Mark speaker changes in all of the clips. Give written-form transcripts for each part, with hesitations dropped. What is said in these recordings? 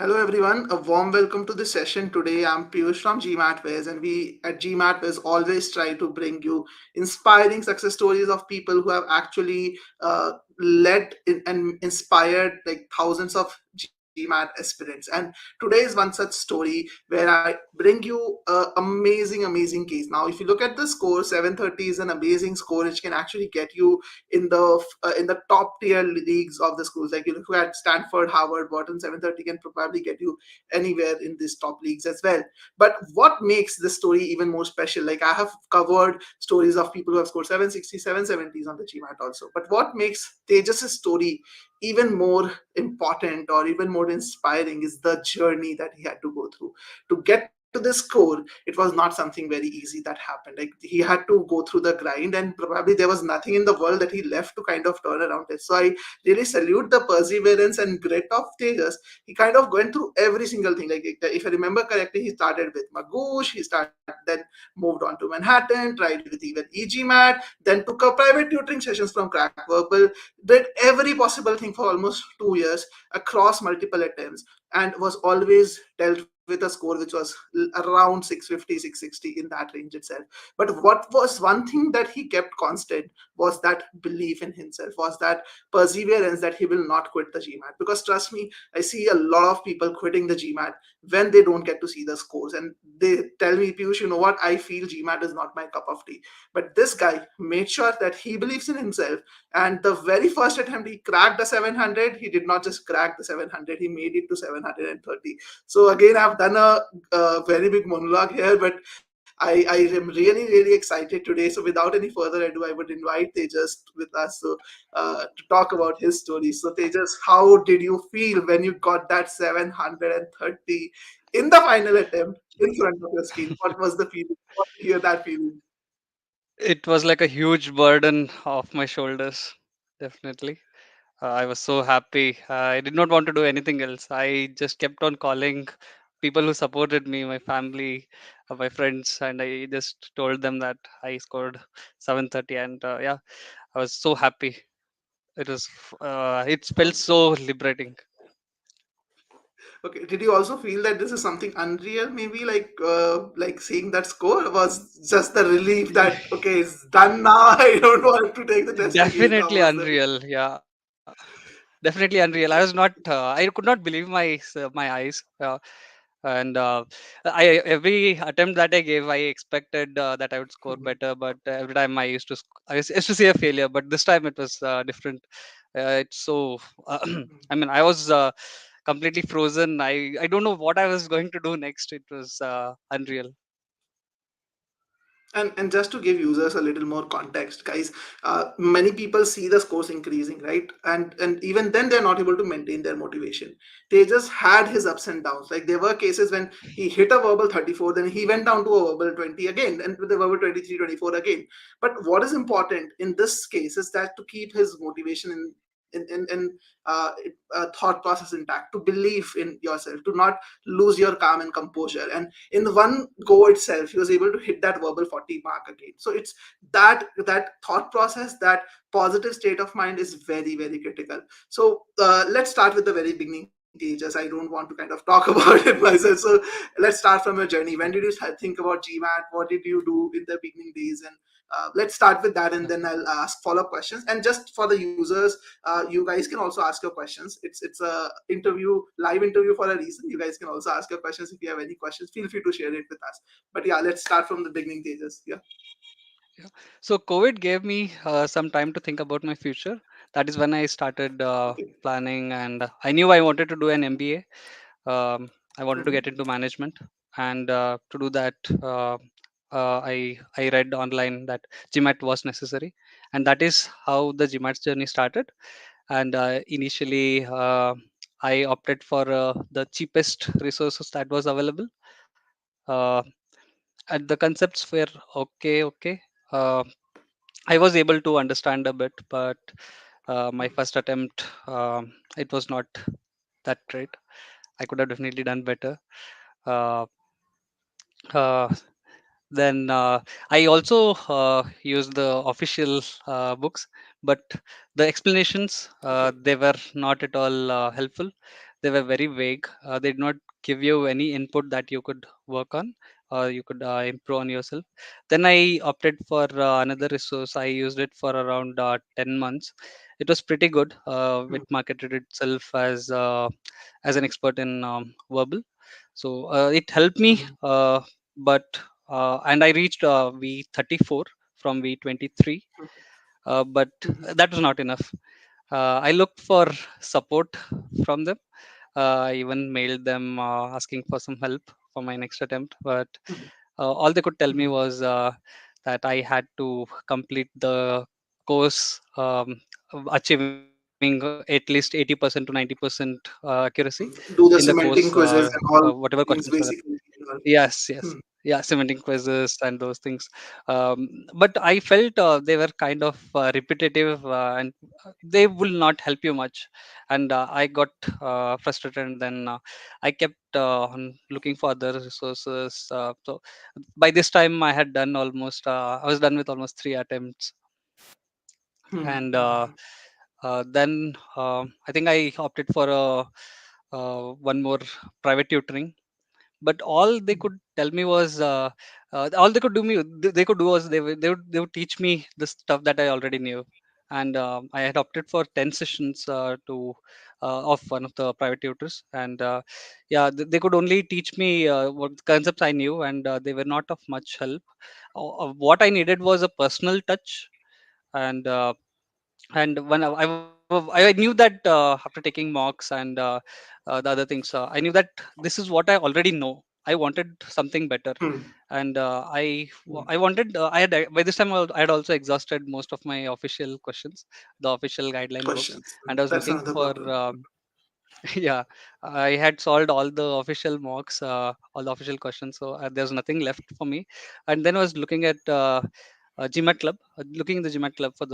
Speaker 1: Hello everyone, a warm welcome to the session today. I'm Piyush from GMATWhiz, and we at GMATWhiz always try to bring you inspiring success stories of people who have actually led and inspired like thousands of GMAT aspirants. And today is one such story where I bring you an amazing case. Now, if you look at the score, 730 is an amazing score which can actually get you in the top tier leagues of the schools. Like you look at Stanford, Harvard, Wharton, 730 can probably get you anywhere in these top leagues as well. But what makes this story even more special? Like I have covered stories of people who have scored 760, 770s on the GMAT also. But what makes Tejas' story even more important or even more inspiring is the journey that he had to go through to get to this score. It was not something very easy that happened. Like he had to go through the grind, and probably there was nothing in the world that he left to kind of turn around it. So I really salute the perseverance and grit of Tejas. He kind of went through every single thing. Like if I remember correctly, he started with Magoosh, he started then moved on to Manhattan, tried with even EGMAT, then took up private tutoring sessions from Crack Verbal, did every possible thing for almost 2 years across multiple attempts, and was always dealt with a score which was around 650, 660 in that range itself. But what was one thing that he kept constant was that belief in himself, was that perseverance that he will not quit the GMAT. Because trust me, I see a lot of people quitting the GMAT when they don't get to see the scores, and they tell me, Piyush, you know what? I feel GMAT is not my cup of tea. But this guy made sure that he believes in himself, and the very first attempt, he cracked the 700. He did not just crack the 700; he made it to 730. So again, I've done a very big monologue here, but I am really excited today. So without any further ado, I would invite Tejas with us to talk about his story. So Tejas, how did you feel when you got that 730 in the final attempt in front of your screen? What was the feeling? What did you hear that feeling?
Speaker 2: It was like a huge burden off my shoulders. Definitely. I was so happy. I did not want to do anything else. I just kept on calling people who supported me, my family, my friends, and I just told them that I scored 730. And yeah, I was so happy. It felt so liberating.
Speaker 1: Okay. Did you also feel that this is something unreal? Maybe like seeing that score was just the relief that okay, it's done now. I don't want to take the test again. How
Speaker 2: Definitely
Speaker 1: was the feeling?
Speaker 2: unreal. Yeah, definitely unreal. I could not believe my eyes. And every attempt that I gave, I expected that I would score better, but every time I used to see a failure. But this time it was different. It's so I mean, I was completely frozen. I don't know what I was going to do next. It was unreal.
Speaker 1: And just to give users a little more context, guys, many people see the scores increasing, right? And even then they're not able to maintain their motivation. They just had his ups and downs. Like there were cases when he hit a verbal 34, then he went down to a verbal 20 again, and with the verbal 23, 24 again. But what is important in this case is that to keep his motivation in thought process intact, to believe in yourself, to not lose your calm and composure. And in the one go itself, he was able to hit that verbal 40 mark again. So it's that thought process, that positive state of mind is very critical. So let's start with the very beginning, Tejas. I don't want to kind of talk about it myself. So let's start from your journey. When did you think about GMAT? What did you do in the beginning days? And let's start with that, and then I'll ask follow-up questions. And just for the users, you guys can also ask your questions. It's a live interview for a reason. You guys can also ask your questions. If you have any questions, feel free to share it with us. But yeah, let's start from the beginning stages. Yeah.
Speaker 2: Yeah. So COVID gave me some time to think about my future. That is when I started
Speaker 1: Okay.
Speaker 2: planning, and I knew I wanted to do an MBA. I wanted to get
Speaker 1: Mhm.
Speaker 2: into management, and to do that, I read online that GMAT was necessary, and that is how the GMAT journey started. And initially, I opted for the cheapest resources that was available. Uh, and the concepts were okay. Uh, I was able to understand a bit, but my first attempt, it was not that great. I could have definitely done better. Uh, uh, then I also used the official books, but the explanations they were not at all helpful. they were very vague. They did not give you any input that you could work on or you could improve on yourself. Then I opted for another resource. I used it for around 10 months. It was pretty good. It marketed itself as an expert in verbal. So it helped me, but and I reached V34 from V23, but that was not enough. I looked for support from them. I even mailed them asking for some help for my next attempt, but all they could tell me was that I had to complete the course, achieving at least 80% to 90% accuracy in the
Speaker 1: Do the
Speaker 2: course,
Speaker 1: cementing quizzes and all
Speaker 2: whatever questions were
Speaker 1: things
Speaker 2: there.
Speaker 1: basically.
Speaker 2: Yes, yes.
Speaker 1: Hmm.
Speaker 2: Yeah, cementing quizzes and those things. But I felt they were kind of repetitive and they will not help you much. And I got frustrated, and then I kept on looking for other resources. So by this time, I was done with almost 3 attempts. And then I think I opted for one more private tutoring, but all they could tell me was all they could do was they would teach me the stuff that I already knew. And I had opted for 10 sessions to of one of the private tutors. And yeah, they could only teach me what concepts I knew, and they were not of much help. What I needed was a personal touch. And when I knew that after taking mocks and the other things, I knew that this is what I already know. I wanted something better. And I wanted I had by this time I had also exhausted most of my official questions, the official guideline books.
Speaker 1: Questions.
Speaker 2: And I was
Speaker 1: That's
Speaker 2: looking
Speaker 1: another
Speaker 2: for
Speaker 1: problem.
Speaker 2: yeah, I had solved all the official mocks, all the official questions, so there's nothing left for me. And then I was looking at GMAT Club, looking in the GMAT Club for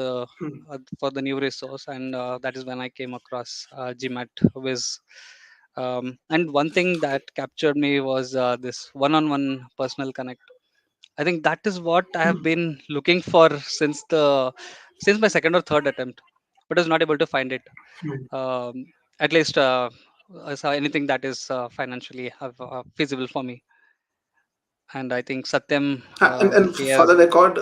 Speaker 2: the new resource, and that is when I came across GMATWhiz. And one thing that captured me was this one-on-one personal connect. I think that is what I have been looking for since my second or third attempt, but I was not able to find it. At least anything that is financially feasible for me. And I think Satyam,
Speaker 1: And
Speaker 2: he
Speaker 1: for
Speaker 2: has.
Speaker 1: the record,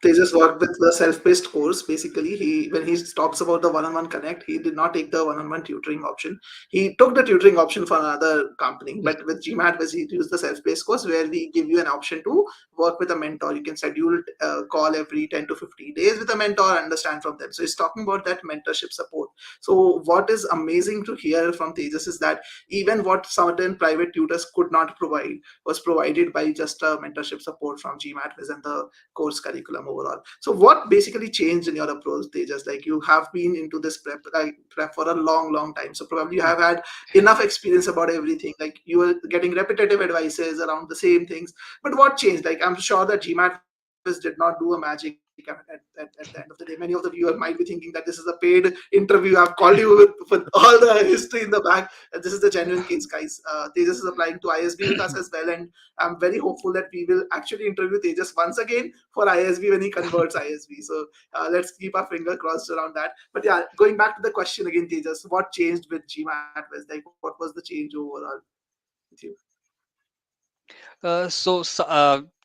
Speaker 1: Tejas worked with the self-paced course. Basically, he when he talks about the one-on-one connect, he did not take the one-on-one tutoring option. He took the tutoring option for another company,
Speaker 2: Yes.
Speaker 1: but with GMAT, was he used the self-paced course where we give you an option to work with a mentor. You can schedule call every 10 to 15 days with a mentor, understand from them. So he's talking about that mentorship support. So what is amazing to hear from Tejas is that even what certain private tutors could not provide was provided by just a mentorship support from GMATWhiz and the course curriculum overall. So what basically changed in your approach, Tejas? Like you have been into this prep for a long, long time. So probably you have had enough experience about everything. Like you were getting repetitive advices around the same things. But what changed? Like I'm sure that GMATWhiz did not do a magic at the end of the day. Many of the viewers might be thinking that this is a paid interview. I've called you with all the history in the back. And this is the genuine case, guys. Tejas is applying to ISB with us as well, and I'm very hopeful that we will actually interview Tejas once again for ISB when he converts ISB. So let's keep our finger crossed around that. But yeah, going back to the question again, Tejas, what changed with GMATWhiz? Like, what was the change overall with you?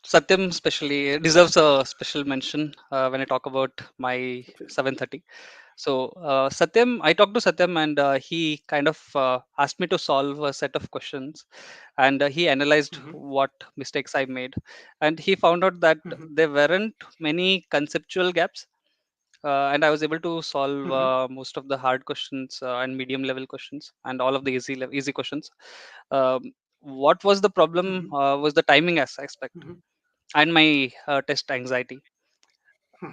Speaker 2: Satyam especially deserves a special mention when I talk about my 730. So I talked to Satyam, and he kind of asked me to solve a set of questions, and he analyzed what mistakes I made, and he found out that there weren't many conceptual gaps. And I was able to solve most of the hard questions and medium level questions and all of the easy questions. Um, what was the problem was the timing aspect and my test anxiety.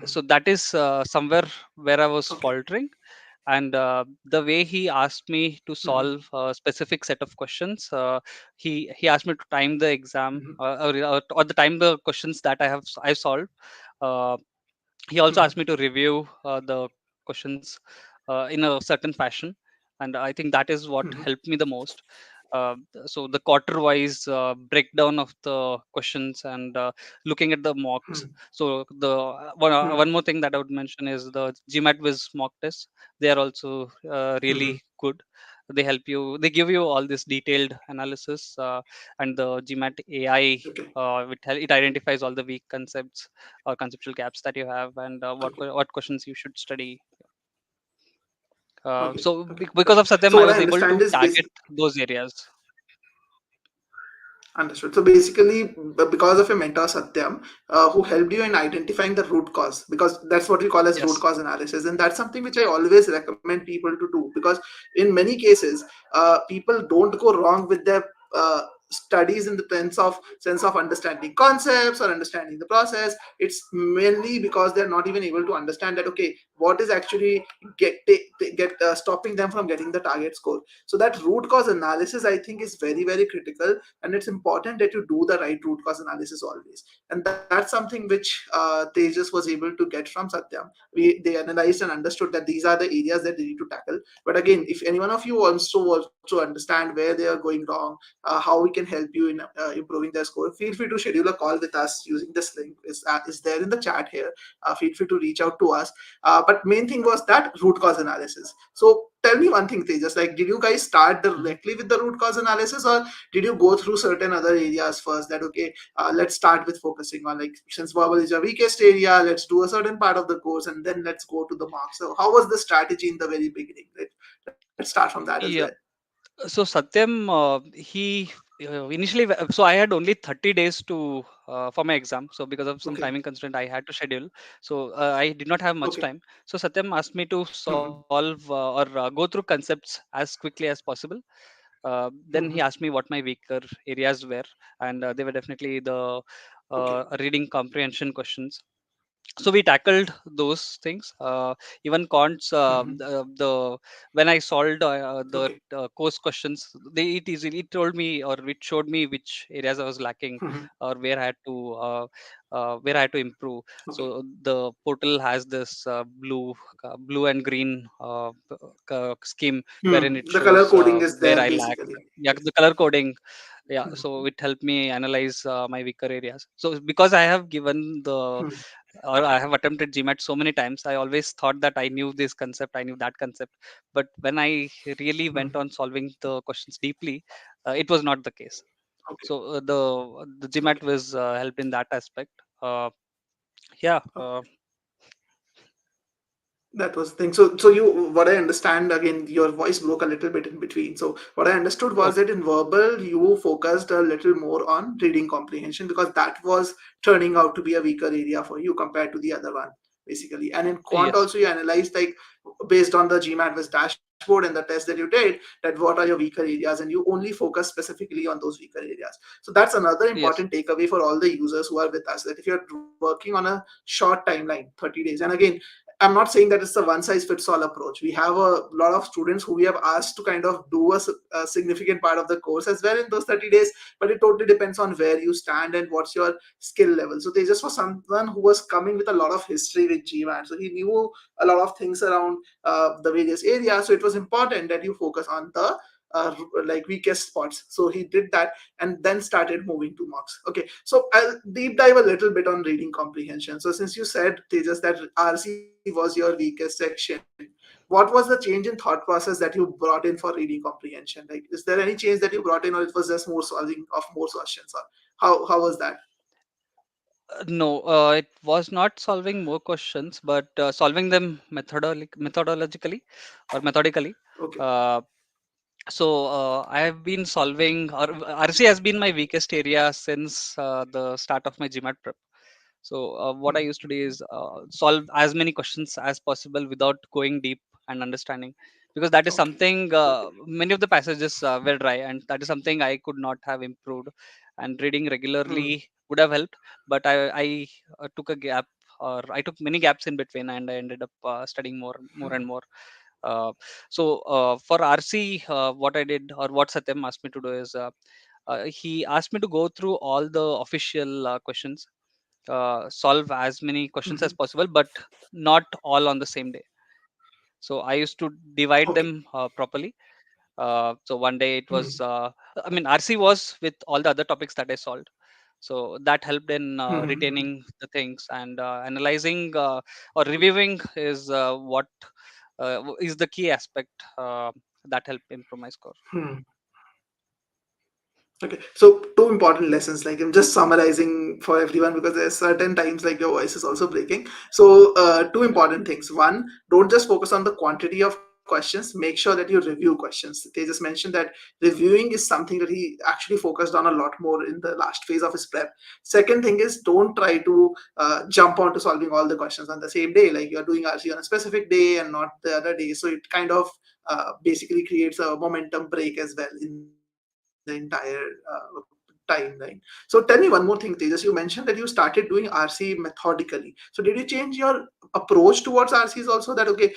Speaker 2: So that is somewhere where I was
Speaker 1: Okay.
Speaker 2: faltering. And the way he asked me to solve a specific set of questions, he asked me to time the exam, or the time the questions that I solved. Uh, he also asked me to review the questions in a certain fashion, and I think that is what helped me the most. So the quarter wise breakdown of the questions, and looking at the mocks. So the one more thing that I would mention is the GMATWhiz mock tests. They are also really good. They help you. They give you all this detailed analysis, and the GMAT AI.
Speaker 1: Okay.
Speaker 2: It identifies all the weak concepts or conceptual gaps that you have, and
Speaker 1: Okay.
Speaker 2: what questions you should study.
Speaker 1: Okay.
Speaker 2: So
Speaker 1: Okay.
Speaker 2: because
Speaker 1: Okay.
Speaker 2: of Satyam,
Speaker 1: So
Speaker 2: I
Speaker 1: what I
Speaker 2: was able
Speaker 1: understand
Speaker 2: to
Speaker 1: is
Speaker 2: target
Speaker 1: basic.
Speaker 2: those areas.
Speaker 1: Understood. So basically, because of your mentor Satyam, who helped you in identifying the root cause, because that's what we call as root
Speaker 2: Yes.
Speaker 1: cause analysis, and that's something which I always recommend people to do, because in many cases, people don't go wrong with their studies in the sense of understanding concepts or understanding the process. It's mainly because they're not even able to understand that, okay, what is actually stopping them from getting the target score. So that root cause analysis, I think, is very, very critical, and it's important that you do the right root cause analysis always. And that's something which Tejas was able to get from Satyam. They analyzed and understood that these are the areas that they need to tackle. But again, if any one of you wants to understand where they are going wrong, how we can help you in improving their score, feel free to schedule a call with us using this link. Is there in the chat here. Feel free to reach out to us. But main thing was that root cause analysis. So tell me one thing, Tejas, like, did you guys start
Speaker 2: Mhm.
Speaker 1: directly with the root cause analysis, or did you go through certain other areas first, that, okay, let's start with focusing on, like, since verbal is your weakest area, let's do a certain part of the course and then let's go to the marks. So how was the strategy in the very beginning? Let's start from that as well.
Speaker 2: Yeah. So Satyam, initially, so I had only 30 days to for my exam. So because of some
Speaker 1: Okay.
Speaker 2: timing constraint, I had to schedule. So I did not have much
Speaker 1: Okay.
Speaker 2: time. So Satyam asked me to
Speaker 1: Mhm.
Speaker 2: solve or go through concepts as quickly as possible. Then he
Speaker 1: Mhm.
Speaker 2: asked me what my weaker areas were, and they were definitely the
Speaker 1: Okay.
Speaker 2: reading comprehension questions. So we tackled those things, even cons,
Speaker 1: Mhm.
Speaker 2: the when I solved the
Speaker 1: Okay.
Speaker 2: course questions, it told me, or it showed me which areas I was lacking,
Speaker 1: Mhm.
Speaker 2: or where I had to improve. So
Speaker 1: Okay.
Speaker 2: the portal has this blue and green scheme, wherein it
Speaker 1: The
Speaker 2: shows
Speaker 1: color coding is
Speaker 2: where
Speaker 1: there
Speaker 2: I lack.
Speaker 1: basically.
Speaker 2: Yeah, the color coding. Yeah, so
Speaker 1: Mhm.
Speaker 2: it helped me analyze my weaker areas. So because I have given the
Speaker 1: Mhm.
Speaker 2: or I have attempted GMAT so many times, I always thought that I knew this concept, I knew that concept. But when I really
Speaker 1: Mhm.
Speaker 2: went on solving the questions deeply, it was not the case.
Speaker 1: Okay.
Speaker 2: So the GMAT
Speaker 1: Okay.
Speaker 2: was helped in that aspect. Yeah.
Speaker 1: That was the thing. So you, what I understand, again, your voice broke a little bit in between. So what I understood was
Speaker 2: Okay.
Speaker 1: that in verbal, you focused a little more on reading comprehension, because that was turning out to be a weaker area for you compared to the other one, basically. And in quant
Speaker 2: Yes.
Speaker 1: also, you analyzed, like, based on the GMATWhiz dashboard and the test that you did, that what are your weaker areas, and you only focus specifically on those weaker areas. So that's another
Speaker 2: Yes.
Speaker 1: important takeaway for all the users who are with us, that if you're working on a short timeline, 30 days, and again, I'm not saying that it's a one size fits all approach. We have a lot of students who we have asked to kind of do a significant part of the course as well in those 30 days, but it totally depends on where you stand and what's your skill level. So they just was someone who was coming with a lot of history with GMAT. So he knew a lot of things around the various areas. So it was important that you focus on the like weakest spots. So he did that and then started moving to mocks. Okay, so I'll deep dive a little bit on reading comprehension. So since you said, Tejas, that RC was your weakest section, what was the change in thought process that you brought in for reading comprehension? Like, is there any change that you brought in, or it was just more solving of more questions, or how was that?
Speaker 2: No, it was not solving more questions, but solving them methodologically or methodically.
Speaker 1: Okay.
Speaker 2: Uh, I have been solving, or RC has been my weakest area since the start of my GMAT prep. So what I used to do is solve as many questions as possible without going deep and understanding, because that is
Speaker 1: Okay.
Speaker 2: something,
Speaker 1: Okay.
Speaker 2: many of the passages were dry, and that is something I could not have improved. And reading
Speaker 1: Hmm.
Speaker 2: regularly would have helped, but I took a gap, or I took many gaps in between, and I ended up studying more and more. Uh, for RC, what I did, or what Satyam asked me to do is, he asked me to go through all the official questions, solve as many questions as
Speaker 1: Hmm.
Speaker 2: possible, but not all on the same day. So I used to divide
Speaker 1: Okay.
Speaker 2: them properly. So one day it
Speaker 1: Hmm.
Speaker 2: was, I mean, RC was with all the other topics that I solved. So that helped in
Speaker 1: Hmm.
Speaker 2: retaining the things, and analyzing or reviewing is what is the key aspect. That helped improve my score.
Speaker 1: Hmm. Okay, so two important lessons. Like I'm just summarizing for everyone because there's certain times like your voice is also breaking. So two important things. One, don't just focus on the quantity of questions. Make sure that you review questions. They just mentioned that reviewing is something that he actually focused on a lot more in the last phase of his prep. Second thing is don't try to jump onto solving all the questions on the same day. Like you're doing RC on a specific day and not the other day. So it kind of basically creates a momentum break as well in the entire timeline. So tell me one more thing, Tejas. You mentioned that you started doing RC methodically. So did you change your approach towards RCs also? That okay,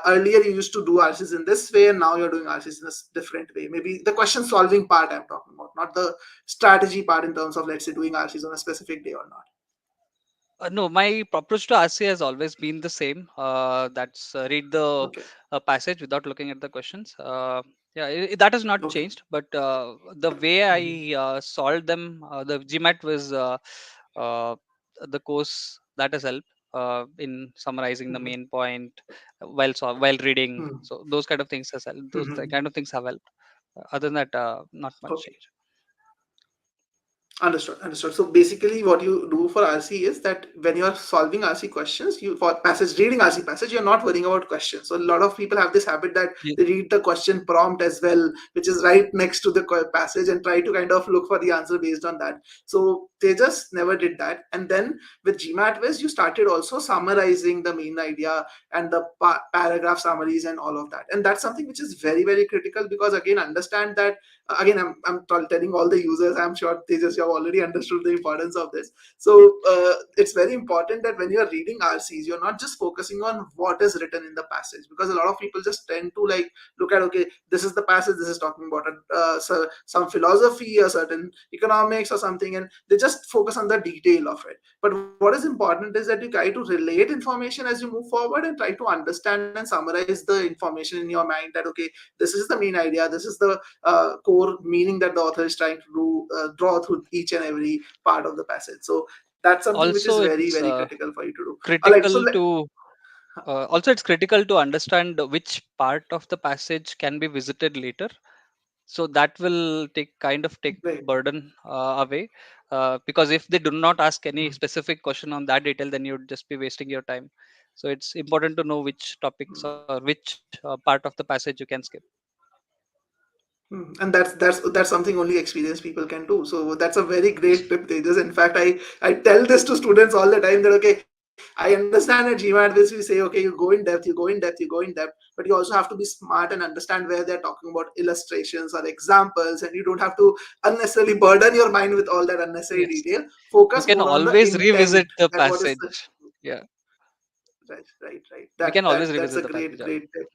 Speaker 1: earlier you used to do RCs in this way, and now you're doing RCs in a different way. Maybe the question solving part I'm talking about, not the strategy part in terms of let's say doing RCs on a specific day or not.
Speaker 2: No, my approach to RC has always been the same. That's read the
Speaker 1: Okay.
Speaker 2: passage without looking at the questions. Yeah, that has not
Speaker 1: Okay.
Speaker 2: changed, but the way
Speaker 1: Mhm.
Speaker 2: I solved them, the GMAT was uh, the course that has helped in summarizing the
Speaker 1: Mhm.
Speaker 2: main point while reading.
Speaker 1: Mhm.
Speaker 2: So those kind of things has helped. Those
Speaker 1: Mhm.
Speaker 2: kind of things have helped. Other than that, not much
Speaker 1: Okay.
Speaker 2: change.
Speaker 1: Understood, understood. So basically, what you do for RC is that when you are solving RC questions, you for passage reading RC passage, you're not worrying about questions. So a lot of people have this habit that
Speaker 2: Ye-
Speaker 1: they read the question prompt as well, which is right next to the passage, and try to kind of look for the answer based on that. So they just never did that. And then with GMATWhiz, you started also summarizing the main idea and the paragraph summaries and all of that. And that's something which is very very critical because again, understand that again I'm telling all the users, I'm sure they just have already understood the importance of this. So it's very important that when you're reading RCs, you're not just focusing on what is written in the passage, because a lot of people just tend to like look at, okay, this is the passage, this is talking about so some philosophy or certain economics or something, and they just focus on the detail of it. But what is important is that you try to relate information as you move forward and try to understand and summarize the information in your mind, that okay, this is the main idea, this is the core meaning that the author is trying to draw through each and every part of the passage. So that's something which is
Speaker 2: Also,
Speaker 1: very
Speaker 2: it's
Speaker 1: very critical for you to do. All right, so
Speaker 2: critical to also it's critical to understand which part of the passage can be visited later, so that will take
Speaker 1: right.
Speaker 2: burden away, because if they do not ask any
Speaker 1: Hmm.
Speaker 2: specific question on that detail, then you'd just be wasting your time. So it's important to know which topics or which part of the passage you can skip.
Speaker 1: And that's something only experienced people can do. So that's a very great tip, Tejas. In fact, I tell this to students all the time that okay, I understand at GMAT which we say okay, you go in depth, you go in depth, you go in depth, but you also have to be smart and understand where they're talking about illustrations or examples, and you don't have to unnecessarily burden your mind with all that unnecessary
Speaker 2: Yes,
Speaker 1: detail.
Speaker 2: you
Speaker 1: Focus
Speaker 2: can
Speaker 1: more on the
Speaker 2: always
Speaker 1: intent,
Speaker 2: revisit the
Speaker 1: that what is the
Speaker 2: passage. Yeah,
Speaker 1: right, right, right.
Speaker 2: we can always
Speaker 1: That's
Speaker 2: revisit
Speaker 1: a
Speaker 2: the passage.
Speaker 1: great,
Speaker 2: Yeah.
Speaker 1: great tip.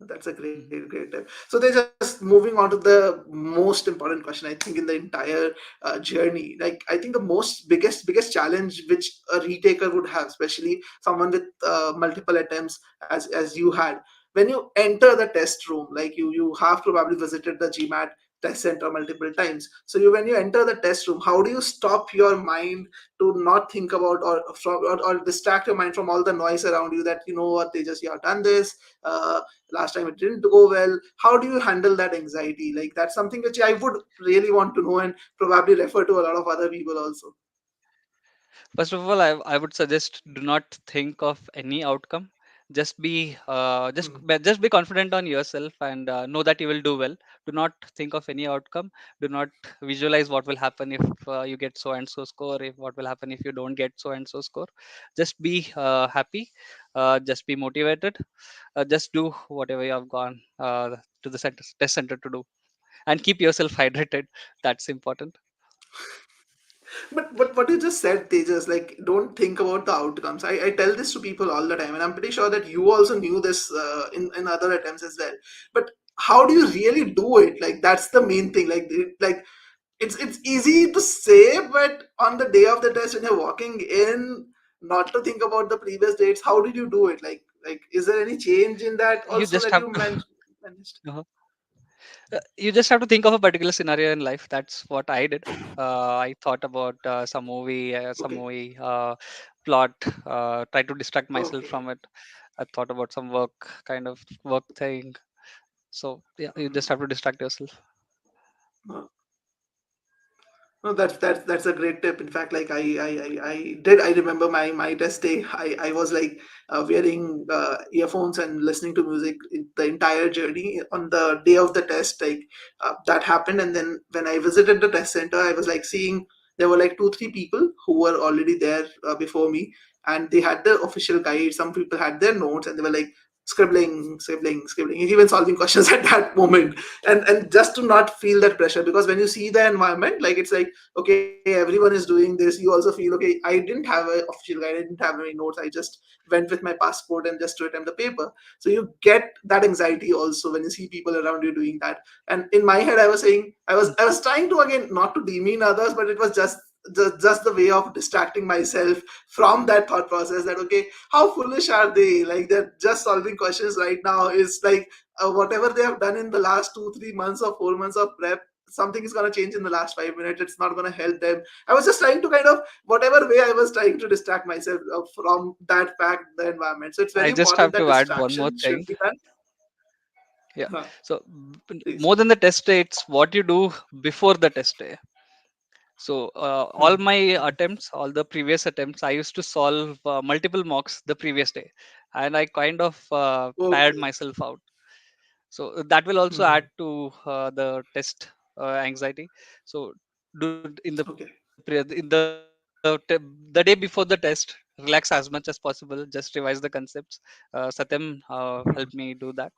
Speaker 1: That's a great,
Speaker 2: Mhm.
Speaker 1: great tip. So they're just moving on to the most important question, I think, in the entire journey. Like, I think the biggest challenge which a retaker would have, especially someone with multiple attempts as you had, when you enter the test room, like you have probably visited the GMAT test center multiple times. So when you enter the test room, how do you stop your mind to not think about or distract your mind from all the noise around you, that you know what, they just, you have done this, last time it didn't go well. How do you handle that anxiety? Like that's something which I would really want to know, and probably refer to a lot of other people also.
Speaker 2: First of all, I would suggest do not think of any outcome. Just be
Speaker 1: Hmm.
Speaker 2: just be confident on yourself and know that you will do well. Do not think of any outcome. Do not visualize what will happen if you get so and so score. If what will happen if you don't get so and so score. Just be happy. Just be motivated. Just do whatever you have gone to the test center to do, and keep yourself hydrated. That's important.
Speaker 1: But what you just said, Tejas, like don't think about the outcomes. I tell this to people all the time, and I'm pretty sure that you also knew this in other attempts as well. But how do you really do it? Like that's the main thing. Like it's easy to say, but on the day of the test when you're walking in, not to think about the previous dates. How did you do it? Like is there any change in that
Speaker 2: You
Speaker 1: also
Speaker 2: just
Speaker 1: that
Speaker 2: have
Speaker 1: you
Speaker 2: to.
Speaker 1: managed?
Speaker 2: You just have to think of a particular scenario in life. That's what I did. I thought about some
Speaker 1: Okay,
Speaker 2: movie plot, try to distract myself
Speaker 1: okay.
Speaker 2: from it. I thought about some work, kind of work thing. So yeah, you just have to distract yourself.
Speaker 1: Uh, No, that's a great tip. In fact, like I did, I remember my test day. I was like wearing earphones and listening to music the entire journey on the day of the test. Like that happened, and then when I visited the test center, I was like seeing there were like two three people who were already there before me, and they had the official guide. Some people had their notes, and they were like scribbling, even solving questions at that moment, and just to not feel that pressure, because when you see the environment, like it's like okay, everyone is doing this, you also feel okay, I didn't have a official guide, I didn't have any notes, I just went with my passport and just to attempt the paper. So you get that anxiety also when you see people around you doing that. And in my head I was saying, I was trying to, again, not to demean others, but it was just the way of distracting myself from that thought process, that okay, how foolish are they, like they're just solving questions right now, is like whatever they have done in the last 2 3 months or 4 months of prep, something is going to change in the last 5 minutes, it's not going to help them. I was just trying to kind of, whatever way I was trying to distract myself from that fact, the environment. So it's very
Speaker 2: I just
Speaker 1: important
Speaker 2: have
Speaker 1: that
Speaker 2: to add one more
Speaker 1: distraction should
Speaker 2: thing.
Speaker 1: be done.
Speaker 2: Yeah.
Speaker 1: Huh,
Speaker 2: So
Speaker 1: please.
Speaker 2: more than the test day, it's what you do before the test day. So all
Speaker 1: Hmm.
Speaker 2: my attempts, all the previous attempts, I used to solve multiple mocks the previous day, and I kind of tired
Speaker 1: Okay.
Speaker 2: myself out. So that will also add
Speaker 1: Hmm.
Speaker 2: to the test anxiety. So do in
Speaker 1: Okay.
Speaker 2: the day before the test, relax as much as possible. Just revise the concepts. Satyam helped me do that.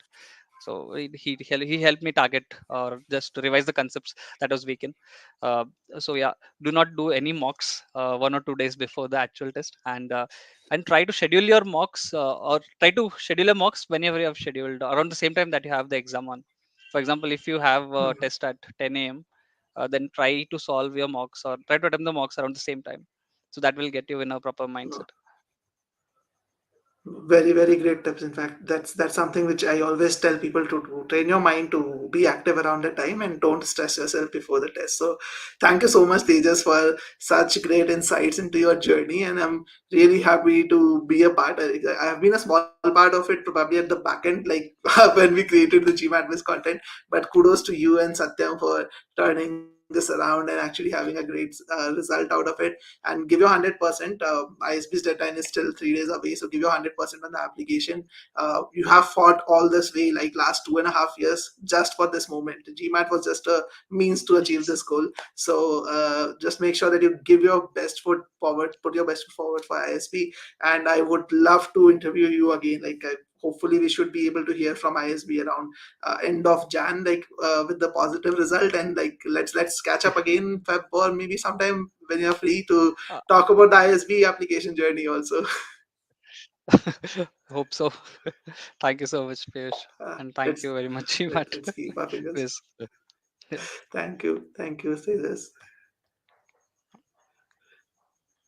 Speaker 2: So he helped me target or just revise the concepts that was weakened. Uh, so yeah, do not do any mocks 1 or 2 days before the actual test, and try to schedule your mocks or try to schedule your mocks whenever you have scheduled around the same time that you have the exam on. For example, if you have a
Speaker 1: Hmm.
Speaker 2: test at 10 a.m., then try to solve your mocks or try to attempt the mocks around the same time. So that will get you in a proper mindset.
Speaker 1: Very, very great tips. In fact, that's something which I always tell people to do. Train your mind to be active around the time and don't stress yourself before the test. So thank you so much, Tejas, for such great insights into your journey. And I'm really happy to be a part. I have been a small part of it, probably at the back end, like when we created the GMATWhiz content. But kudos to you and Satyam for turning this around and actually having a great result out of it. And give your 100%. ISB's deadline is still 3 days away, so give your 100% on the application. You have fought all this way, like last 2.5 years, just for this moment. GMAT was just a means to achieve this goal. So just make sure that you give your best foot forward, put your best foot forward for ISB. And I would love to interview you again. Like hopefully we should be able to hear from ISB around end of Jan, like with the positive result. And like let's catch up again, Feb, or maybe sometime when you're free to
Speaker 2: Uh,
Speaker 1: talk about the ISB application journey also.
Speaker 2: Hope so. Thank you so much, Piyush, and thank
Speaker 1: Let's
Speaker 2: you very much, Matt.
Speaker 1: let's keep our fingers.
Speaker 2: Yes. Yeah.
Speaker 1: Thank you, Tejas.